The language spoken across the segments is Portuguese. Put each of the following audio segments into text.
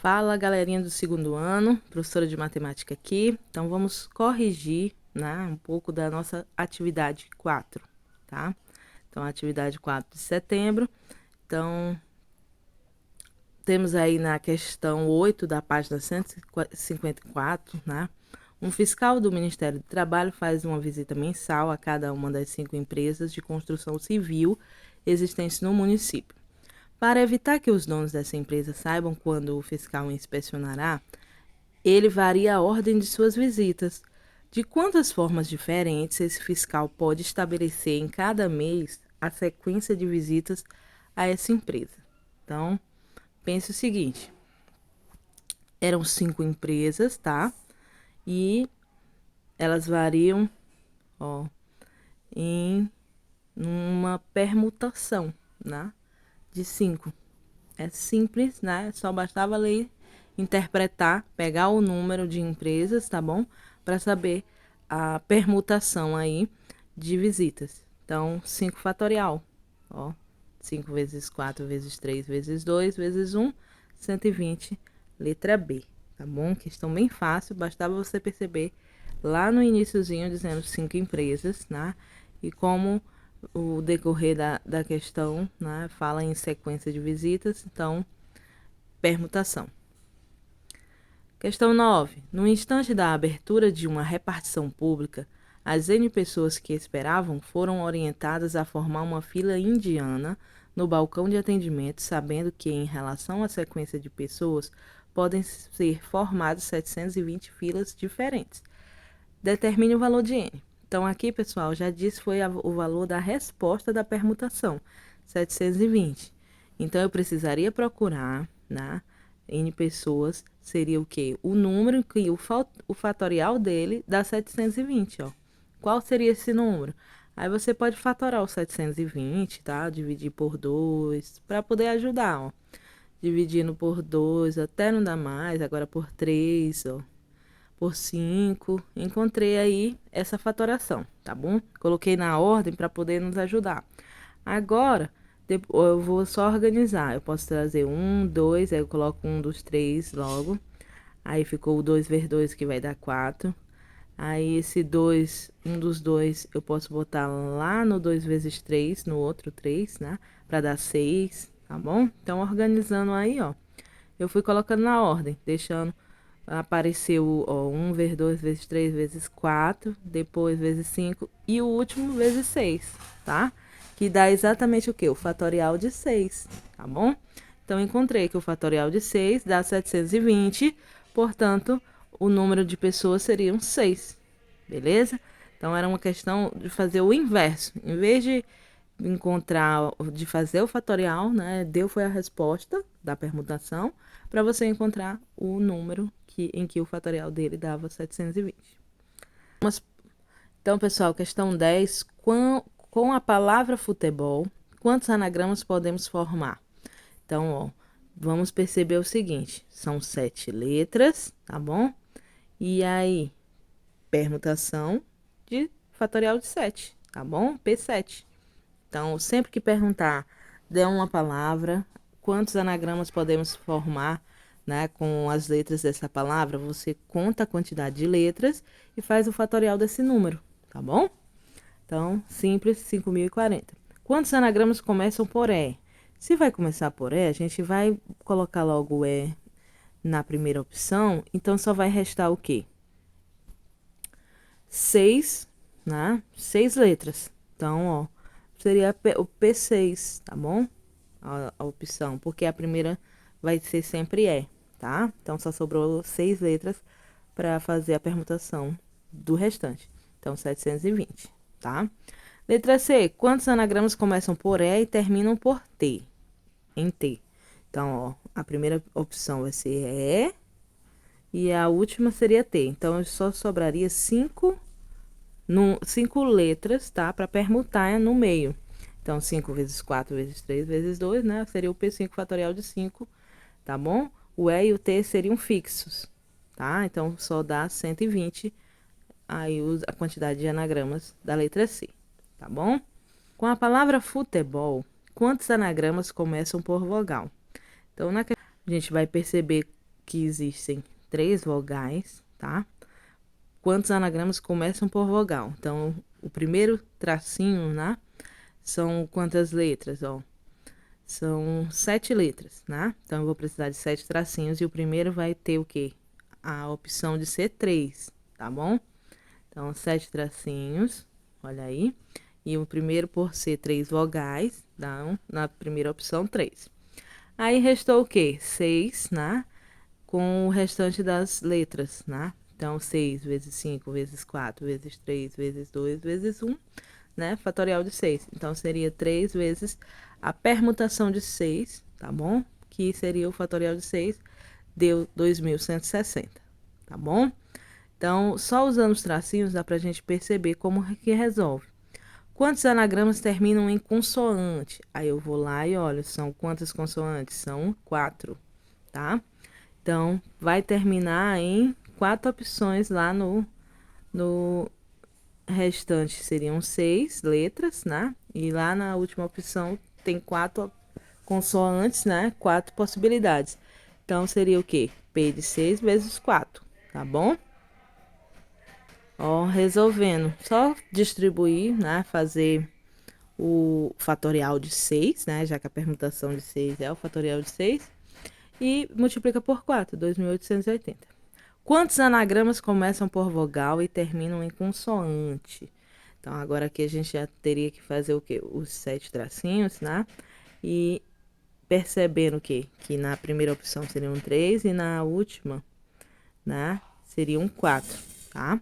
Fala, galerinha do segundo ano, professora de matemática aqui. Então, vamos corrigir, né, um pouco da nossa atividade 4, tá? Então, atividade 4 de setembro. Então, temos aí na questão 8 da página 154, né? Um fiscal do Ministério do Trabalho faz uma visita mensal a cada uma das 5 empresas de construção civil existentes no município. Para evitar que os donos dessa empresa saibam quando o fiscal inspecionará, ele varia a ordem de suas visitas. De quantas formas diferentes esse fiscal pode estabelecer em cada mês a sequência de visitas a essa empresa? Então, pense o seguinte: eram 5 empresas, tá? E elas variam, ó, em uma permutação, né? De 5. É simples, né? Só bastava ler, interpretar, pegar o número de empresas, tá bom? Para saber a permutação aí de visitas. Então, 5 fatorial, ó. 5 vezes 4 vezes 3 vezes 2 vezes 1, 120, letra B, tá bom? Questão bem fácil, bastava você perceber lá no iniciozinho dizendo 5 empresas, né? E como o decorrer da questão, né, fala em sequência de visitas, então, permutação. Questão 9. No instante da abertura de uma repartição pública, as N pessoas que esperavam foram orientadas a formar uma fila indiana no balcão de atendimento, sabendo que, em relação à sequência de pessoas, podem ser formadas 720 filas diferentes. Determine o valor de N. Então, aqui, pessoal, já disse foi o valor da resposta da permutação, 720. Então, eu precisaria procurar, né? N pessoas seria o quê? O número que o fatorial dele dá 720, ó. Qual seria esse número? Aí você pode fatorar o 720, tá? Dividir por 2, para poder ajudar, ó. Dividindo por 2 até não dá mais, agora por 3, ó. Por 5, encontrei aí essa fatoração, tá bom? Coloquei na ordem para poder nos ajudar. Agora, eu vou só organizar. Eu posso trazer 1, 2, aí eu coloco 1 dos 3 logo. Aí ficou o 2 vezes 2 que vai dar 4. Aí esse 2, um dos 2, eu posso botar lá no 2 vezes 3, no outro 3, né? Para dar 6, tá bom? Então, organizando aí, ó. Eu fui colocando na ordem, deixando apareceu, ó, 1 vezes 2 vezes 3 vezes 4, depois vezes 5 e o último vezes 6, tá? Que dá exatamente o quê? O fatorial de 6, tá bom? Então, encontrei que o fatorial de 6 dá 720, portanto, o número de pessoas seriam 6, beleza? Então, era uma questão de fazer o inverso. Em vez de de fazer o fatorial, né? Deu foi a resposta da permutação para você encontrar o número em que o fatorial dele dava 720. Então, pessoal, questão 10. Com a palavra futebol, quantos anagramas podemos formar? Então, ó, vamos perceber o seguinte: são 7 letras, tá bom? E aí, permutação de fatorial de 7, tá bom? P7. Então, sempre que perguntar, dê uma palavra, quantos anagramas podemos formar, né, com as letras dessa palavra, você conta a quantidade de letras e faz o fatorial desse número, tá bom? Então, simples, 5.040. Quantos anagramas começam por E? Se vai começar por E, a gente vai colocar logo o E na primeira opção, então só vai restar o quê? 6, né? 6 letras. Então, ó, seria o P6, tá bom? A opção, porque a primeira vai ser sempre E, tá? Então, só sobrou 6 letras para fazer a permutação do restante. Então, 720, tá? Letra C. Quantos anagramas começam por E e terminam por T? Em T. Então, ó, a primeira opção vai ser E e a última seria T. Então, só sobraria 5 letras, tá? Para permutar no meio. Então, 5 vezes 4 vezes 3 vezes 2, né? Seria o P5 fatorial de 5, tá bom? O E e o T seriam fixos, tá? Então, só dá 120 aí a quantidade de anagramas da letra C, tá bom? Com a palavra futebol, quantos anagramas começam por vogal? Então, a gente vai perceber que existem 3 vogais, tá? Quantos anagramas começam por vogal? Então, o primeiro tracinho, né? São quantas letras, ó? São 7 letras, né? Então, eu vou precisar de 7 tracinhos e o primeiro vai ter o quê? A opção de ser 3, tá bom? Então, 7 tracinhos, olha aí. E o primeiro, por ser 3 vogais, dá na primeira opção 3. Aí, restou o quê? 6, né? Com o restante das letras, né? Então, 6 vezes 5 vezes 4 vezes 3 vezes 2 vezes 1, né? Fatorial de 6. Então, seria 3 vezes a permutação de 6, tá bom? Que seria o fatorial de 6, deu 2.160, tá bom? Então, só usando os tracinhos dá pra gente perceber como que resolve. Quantos anagramas terminam em consoante? Aí eu vou lá e olho, são quantas consoantes? São 4, tá? Então, vai terminar em 4 opções lá no restante seriam 6 letras, né? E lá na última opção tem 4 consoantes, né? 4 possibilidades. Então, seria o quê? P de 6 vezes 4, tá bom? Ó, resolvendo. Só distribuir, né? Fazer o fatorial de 6, né? Já que a permutação de 6 é o fatorial de 6. E multiplica por 4, 2.880. Quantos anagramas começam por vogal e terminam em consoante? Então, agora aqui a gente já teria que fazer o quê? Os 7 tracinhos, né? E percebendo que na primeira opção seriam 3 e na última, né? Seriam 4, tá?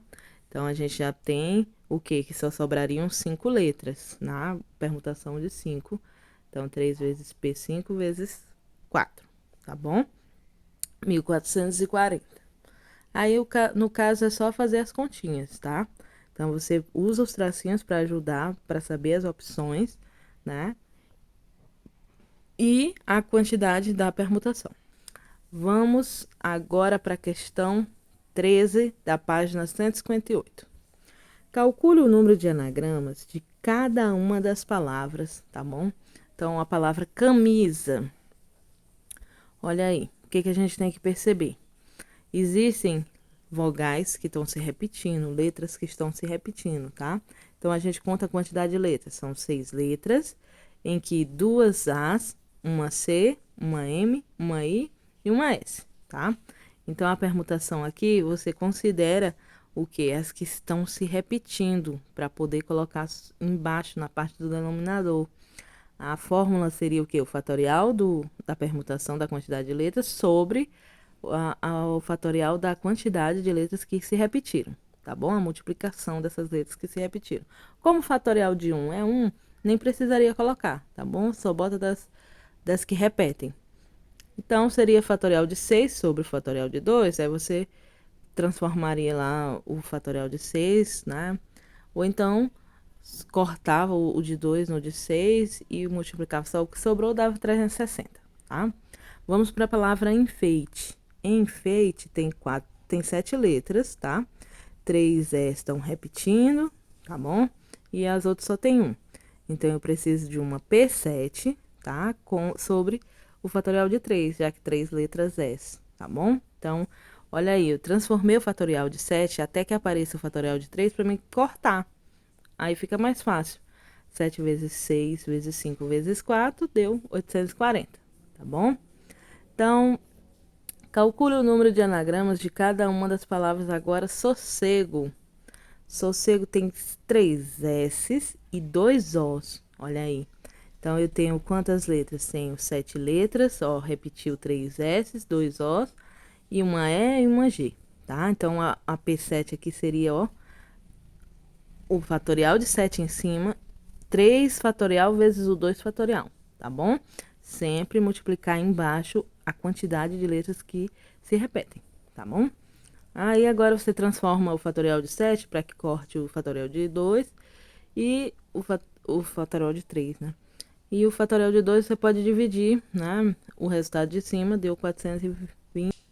Então, a gente já tem o quê? Que só sobrariam 5 letras na permutação de 5. Então, 3 vezes P, 5 vezes 4, tá bom? 1.440. Aí, no caso, é só fazer as continhas, tá? Então, você usa os tracinhos para ajudar, para saber as opções, né? E a quantidade da permutação. Vamos agora para a questão 13 da página 158. Calcule o número de anagramas de cada uma das palavras, tá bom? Então, a palavra camisa. Olha aí, o que a gente tem que perceber? Existem vogais que estão se repetindo, letras que estão se repetindo, tá? Então, a gente conta a quantidade de letras. São 6 letras, em que 2 As, uma C, uma M, uma I e uma S, tá? Então, a permutação aqui, você considera o que? As que estão se repetindo, para poder colocar embaixo, na parte do denominador. A fórmula seria o que? O fatorial da permutação da quantidade de letras sobre o fatorial da quantidade de letras que se repetiram, tá bom? A multiplicação dessas letras que se repetiram. Como o fatorial de 1 é 1, nem precisaria colocar, tá bom? Só bota das que repetem. Então, seria fatorial de 6 sobre o fatorial de 2, aí você transformaria lá o fatorial de 6, né? Ou então, cortava o de 2 no de 6 e multiplicava só o que sobrou, dava 360, tá? Vamos para a palavra enfeite. Enfeite tem 7 letras, tá? 3 estão repetindo, tá bom? E as outras só tem 1. Então, eu preciso de uma P7, tá? Sobre o fatorial de 3, já que 3 letras S, tá bom? Então, olha aí, eu transformei o fatorial de 7 até que apareça o fatorial de 3 para mim cortar. Aí fica mais fácil. 7 vezes 6 vezes 5 vezes 4 deu 840, tá bom? Então, calcule o número de anagramas de cada uma das palavras agora. Sossego. Sossego tem 3 S's e 2 O's. Olha aí. Então, eu tenho quantas letras? Tenho 7 letras, ó, repetiu 3 S's, 2 O's e uma E e uma G, tá? Então, a P7 aqui seria, ó, o fatorial de 7 em cima, 3 fatorial vezes o 2 fatorial, tá bom? Sempre multiplicar embaixo a quantidade de letras que se repetem, tá bom? Aí, agora você transforma o fatorial de 7 para que corte o fatorial de 2 e o fatorial de 3, né? E o fatorial de 2 você pode dividir, né? O resultado de cima deu 420.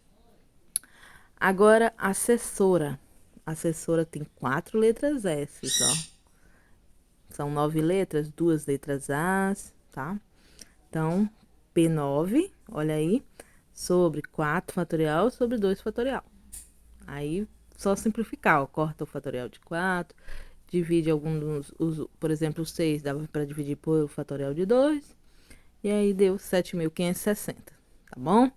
Agora, assessora. Assessora tem 4 letras S, ó. São 9 letras, 2 letras As, tá? Então, P9, olha aí, sobre 4 fatorial sobre 2 fatorial. Aí, só simplificar, ó, corta o fatorial de 4, divide alguns, por exemplo, o 6 dava para dividir por fatorial de 2, e aí deu 7.560, tá bom?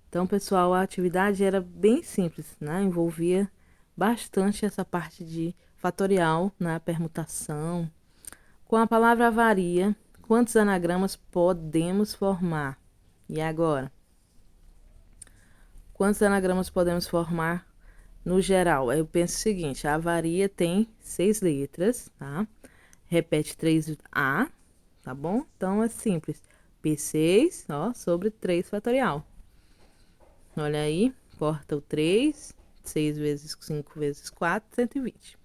Então, pessoal, a atividade era bem simples, né? Envolvia bastante essa parte de fatorial na permutação. Com a palavra varia, quantos anagramas podemos formar? E agora? Quantos anagramas podemos formar no geral? Eu penso o seguinte, a varia tem 6 letras, tá? Repete 3A, tá bom? Então, é simples. P6, ó, sobre 3 fatorial. Olha aí, corta o 3, 6 vezes 5 vezes 4, 120.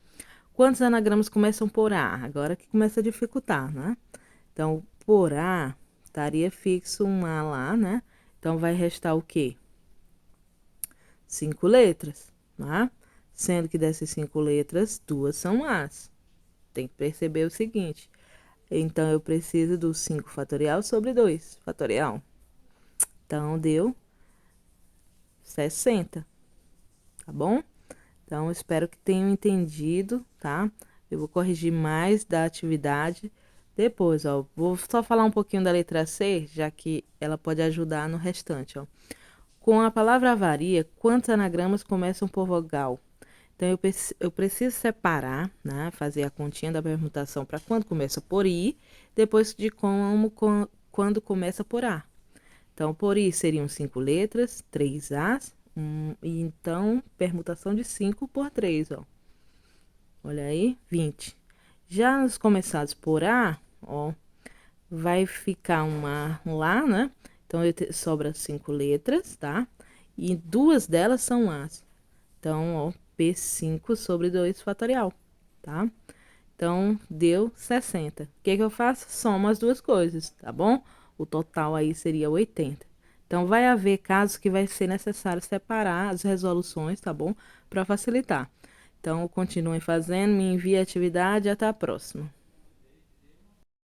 Quantos anagramas começam por A? Agora que começa a dificultar, né? Então, por A, estaria fixo um A lá, né? Então, vai restar o quê? 5 letras, tá? Sendo que dessas 5 letras, 2 são As. Tem que perceber o seguinte. Então, eu preciso do 5 fatorial sobre 2 fatorial. Então, deu 60, tá bom? Então, espero que tenham entendido, tá? Eu vou corrigir mais da atividade depois, ó. Vou só falar um pouquinho da letra C, já que ela pode ajudar no restante, ó. Com a palavra varia, quantos anagramas começam por vogal? Então, eu preciso separar, né? Fazer a continha da permutação para quando começa por I, depois de quando começa por A. Então, por I seriam 5 letras, 3 As, e então, permutação de 5 por 3, ó. Olha aí, 20. Já nos começados por A, ó, vai ficar um lá, né? Então, sobra 5 letras, tá? E 2 delas são As. Então, ó, P5 sobre 2 fatorial, tá? Então, deu 60. O que que eu faço? Somo as duas coisas, tá bom? O total aí seria 80. Então, vai haver casos que vai ser necessário separar as resoluções, tá bom? Para facilitar. Então, continuem fazendo, me envie a atividade e até a próxima.